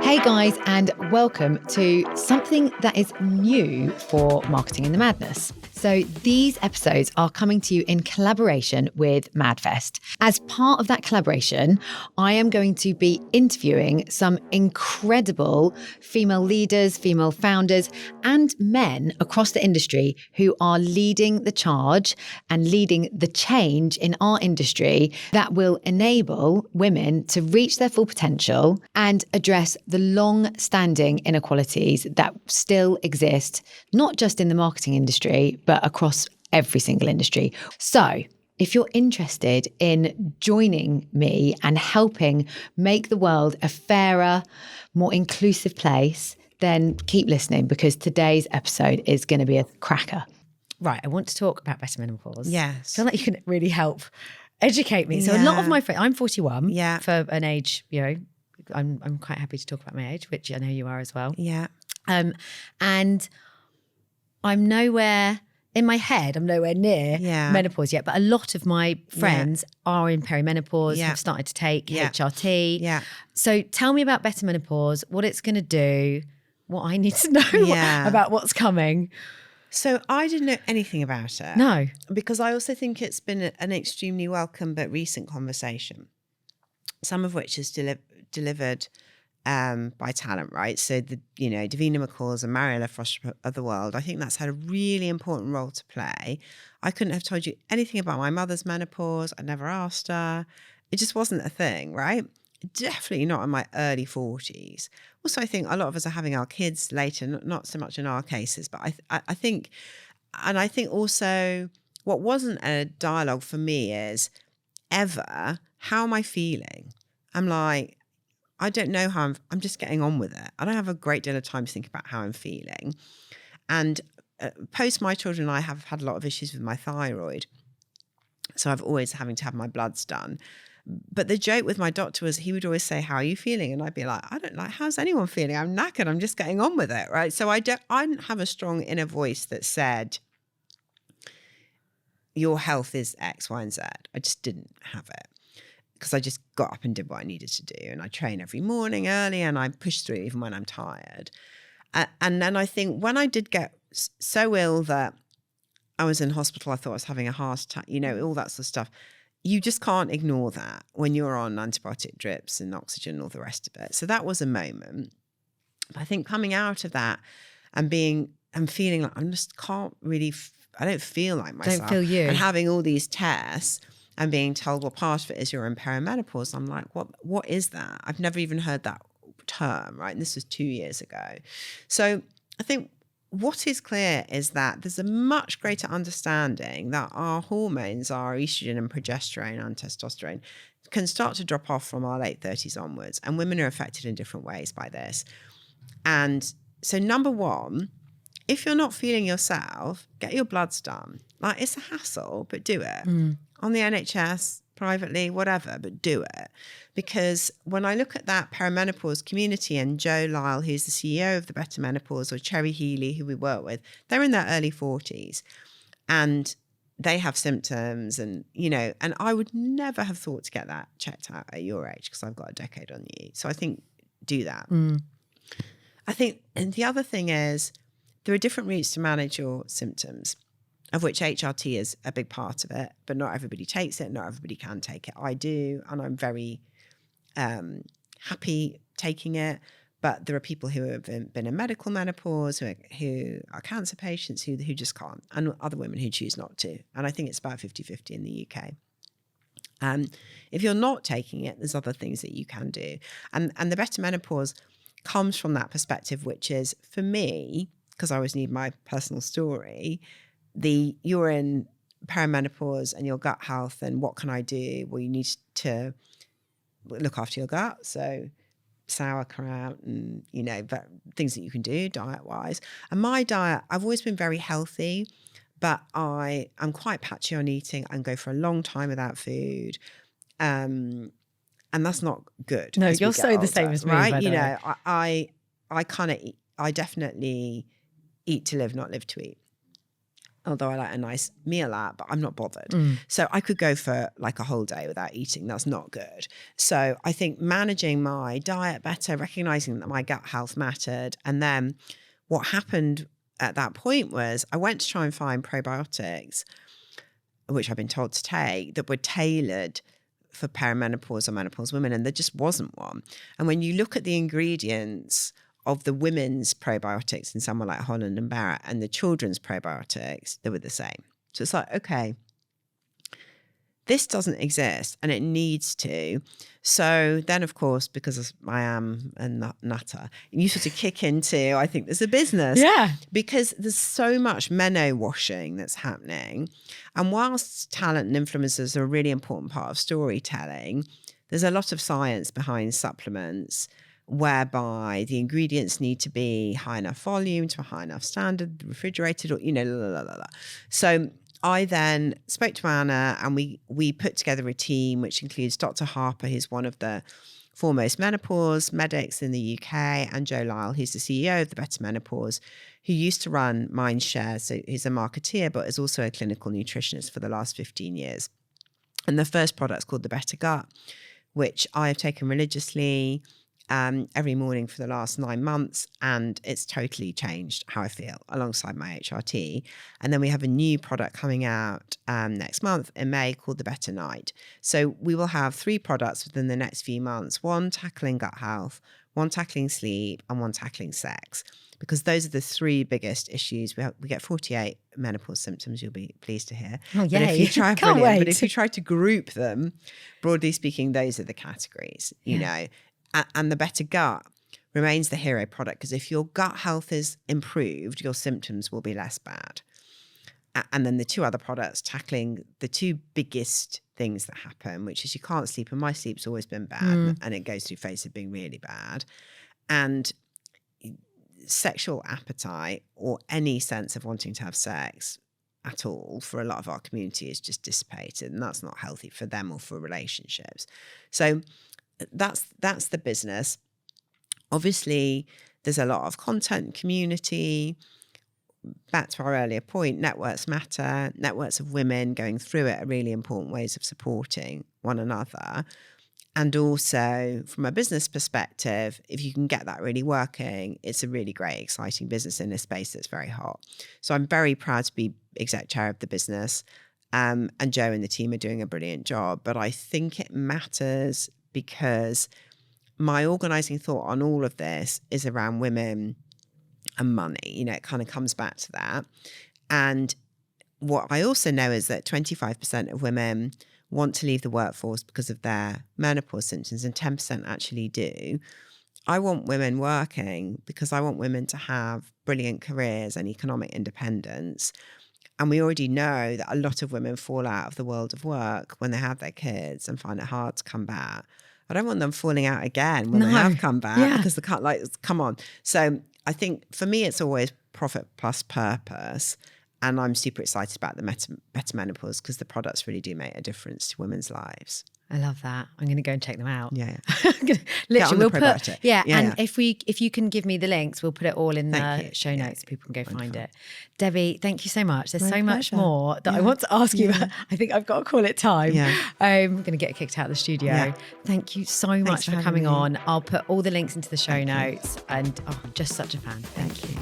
Hey guys, and welcome to something that is new for Marketing in the Madness. So these episodes are coming to you in collaboration with MadFest. As part of that collaboration, I am going to be interviewing some incredible female leaders, female founders, and men across the industry who are leading the charge and leading the change in our industry that will enable women to reach their full potential and address the long-standing inequalities that still exist, not just in the marketing industry, but across every single industry. So if you're interested in joining me and helping make the world a fairer, more inclusive place, then keep listening because today's episode is going to be a cracker. Right, I want to talk about Better Menopause. Yes. I feel like you can really help educate me. So a lot of my friends, I'm 41 for an age, you know, I'm quite happy to talk about my age, which I know you are as well. Yeah. And I'm nowhere, in my head, I'm nowhere near menopause yet, but a lot of my friends are in perimenopause, have started to take HRT. Yeah. So tell me about Better Menopause, what it's going to do, what I need to know about what's coming. So I didn't know anything about it. No. Because I also think it's been an extremely welcome but recent conversation, some of which is delivered by talent, right? So Davina McCall's and Mariella Frost of the world, I think that's had a really important role to play. I couldn't have told you anything about my mother's menopause. I never asked her. It just wasn't a thing, right? Definitely not in my early 40s. Also, I think a lot of us are having our kids later, not so much in our cases, but I think also what wasn't a dialogue for me is ever, how am I feeling? I'm like, I don't know how I'm just getting on with it. I don't have a great deal of time to think about how I'm feeling. And post my children, I have had a lot of issues with my thyroid. So I've always having to have my bloods done. But the joke with my doctor was he would always say, how are you feeling? And I'd be like, I don't like, how's anyone feeling? I'm knackered. I'm just getting on with it, right? So I didn't have a strong inner voice that said, your health is X, Y, and Z. I just didn't have it. Because I just got up and did what I needed to do. And I train every morning early and I push through even when I'm tired. And then I think when I did get so ill that I was in hospital, I thought I was having a heart attack, all that sort of stuff. You just can't ignore that when you're on antibiotic drips and oxygen and all the rest of it. So that was a moment. But I think coming out of that and feeling like I just can't really, I don't feel like myself. Don't feel you. And having all these tests and being told, well, part of it is you're in perimenopause. I'm like, what is that? I've never even heard that term, right? And this was 2 years ago. So I think what is clear is that there's a much greater understanding that our hormones, our estrogen and progesterone and testosterone, can start to drop off from our late 30s onwards. And women are affected in different ways by this. And so number one, if you're not feeling yourself, get your bloods done. Like, it's a hassle, but do it. On the NHS, privately, whatever, but do it. Because when I look at that perimenopause community and Joe Lyle, who's the CEO of the Better Menopause, or Cherry Healy, who we work with, they're in their early 40s and they have symptoms and I would never have thought to get that checked out at your age because I've got a decade on you. So I think do that. I think, and the other thing is there are different routes to manage your symptoms, of which HRT is a big part of it, but not everybody takes it. Not everybody can take it. I do, and I'm very happy taking it. But there are people who have been in medical menopause, who are cancer patients, who just can't, and other women who choose not to. And I think it's about 50-50 in the UK. If you're not taking it, there's other things that you can do. And the Better Menopause comes from that perspective, which is, for me, because I always need my personal story, you're in perimenopause and your gut health and what can I do? Well, you need to look after your gut. So sauerkraut and, but things that you can do diet-wise. And my diet, I've always been very healthy, but I'm quite patchy on eating and go for a long time without food. And that's not good. No, you're so older, the same as me, right? I definitely eat to live, not live to eat. although I like a nice meal out, but I'm not bothered. So I could go for like a whole day without eating. That's not good. So I think managing my diet better, recognizing that my gut health mattered. And then what happened at that point was I went to try and find probiotics, which I've been told to take, that were tailored for perimenopause or menopause women, and there just wasn't one. And when you look at the ingredients of the women's probiotics in somewhere like Holland and Barrett and the children's probiotics, they were the same. So it's like, okay, this doesn't exist and it needs to. So then, of course, because I am a nutter, you sort of kick into, I think there's a business. Yeah. Because there's so much meno washing that's happening. And whilst talent and influencers are a really important part of storytelling, there's a lot of science behind supplements whereby the ingredients need to be high enough volume to a high enough standard, refrigerated, or, So I then spoke to Anna and we put together a team, which includes Dr. Harper, who's one of the foremost menopause medics in the UK, and Joe Lyle, who's the CEO of the Better Menopause, who used to run Mindshare. So he's a marketeer, but is also a clinical nutritionist for the last 15 years. And the first product's called the Better Gut, which I have taken religiously every morning for the last 9 months, and it's totally changed how I feel alongside my HRT. And then we have a new product coming out next month in May called the Better Night. So we will have 3 products within the next few months, one tackling gut health, one tackling sleep, and one tackling sex, because those are the 3 biggest issues. We get 48 menopause symptoms, you'll be pleased to hear. Oh, yay. But if you try, Can't wait. But if you try to group them, broadly speaking, those are the categories, you know. And the Better Gut remains the hero product, because if your gut health is improved, your symptoms will be less bad. And then the 2 other products tackling the 2 biggest things that happen, which is you can't sleep, and my sleep's always been bad, and it goes through phases of being really bad. And sexual appetite, or any sense of wanting to have sex at all, for a lot of our community is just dissipated, and that's not healthy for them or for relationships. So that's the business. Obviously, there's a lot of content, community. Back to our earlier point, networks matter. Networks of women going through it are really important ways of supporting one another. And also, from a business perspective, if you can get that really working, it's a really great, exciting business in a space that's very hot. So I'm very proud to be exec chair of the business. And Joe and the team are doing a brilliant job. But I think it matters because my organizing thought on all of this is around women and money. You know, it kind of comes back to that. And what I also know is that 25% of women want to leave the workforce because of their menopause symptoms, and 10% actually do. I want women working because I want women to have brilliant careers and economic independence. And we already know that a lot of women fall out of the world of work when they have their kids and find it hard to come back. I don't want them falling out again when they have come back, because they can't, like, come on. So I think for me, it's always profit plus purpose. And I'm super excited about the Better Menopause, because the products really do make a difference to women's lives. I love that. I'm going to go and check them out. Yeah. Literally, we'll put, and yeah. if you can give me the links, we'll put it all in the show notes. People can go find it. Debbie, thank you so much. There's so much more that I want to ask you about. I think I've got to call it time. Yeah. I'm going to get kicked out of the studio. Yeah. Thank you so much for coming on. I'll put all the links into the show notes, and just such a fan. Thank you.